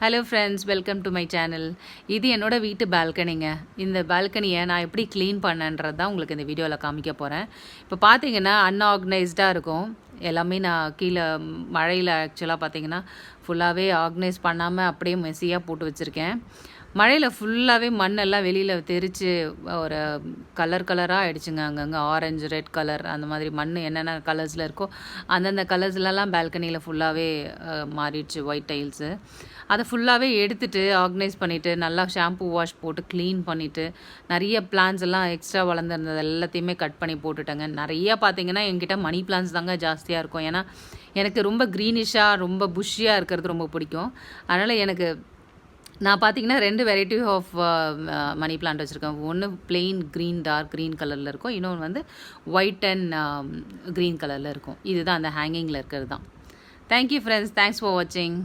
Hello friends, welcome to my channel. இது என்னோடய வீட்டு பால்கனிங்க. இந்த பால்கனியை நான் எப்படி க்ளீன் பண்ணேன்றது தான் உங்களுக்கு இந்த வீடியோவில் காமிக்க போகிறேன். இப்போ பார்த்தீங்கன்னா அன்ஆர்கனைஸ்டாக இருக்கும் எல்லாமே. நான் கீழே மழையில் ஆக்சுவலாக பார்த்தீங்கன்னா ஃபுல்லாகவே ஆர்கனைஸ் பண்ணாமல் அப்படியே மெஸ்ஸியாக போட்டு வச்சுருக்கேன். மழையில் ஃபுல்லாகவே மண்ணெல்லாம் வெளியில் தெரித்து ஒரு கலராக ஆகிடுச்சுங்க. அங்கங்கே ஆரஞ்சு, ரெட் கலர் அந்த மாதிரி மண் என்னென்ன கலர்ஸில் இருக்கோ அந்தந்த கலர்ஸ்லலாம் பால்கனியில் ஃபுல்லாகவே மாறிடுச்சு, ஒயிட் டைல்ஸு. அதை ஃபுல்லாகவே எடுத்துகிட்டு ஆர்கனைஸ் பண்ணிவிட்டு நல்லா ஷாம்பூ வாஷ் போட்டு க்ளீன் பண்ணிவிட்டு நிறைய பிளான்ஸ் எல்லாம் எக்ஸ்ட்ரா வளர்ந்துருந்தது எல்லாத்தையுமே கட் பண்ணி போட்டுட்டேங்க. நிறையா பார்த்தீங்கன்னா என்கிட்ட மணி பிளான்ஸ் தாங்க ஜாஸ்தியாக இருக்கும். ஏன்னா எனக்கு ரொம்ப க்ரீனிஷாக ரொம்ப புஷ்ஷியாக இருக்கிறது ரொம்ப பிடிக்கும். அதனால் எனக்கு நான் பார்த்தீங்கன்னா 2 வெரைட்டி ஆஃப் மணி பிளான்ட் வச்சுருக்கேன். ஒன்று பிளெயின் க்ரீன், டார்க் க்ரீன் கலரில் இருக்கும். இன்னொன்று வந்து ஒயிட் அண்ட் க்ரீன் கலரில் இருக்கும். இதுதான் அந்த ஹேங்கிங்கில் இருக்கிறது தான். தேங்க்யூ ஃப்ரெண்ட்ஸ், தேங்க்ஸ் ஃபார் வாட்சிங்.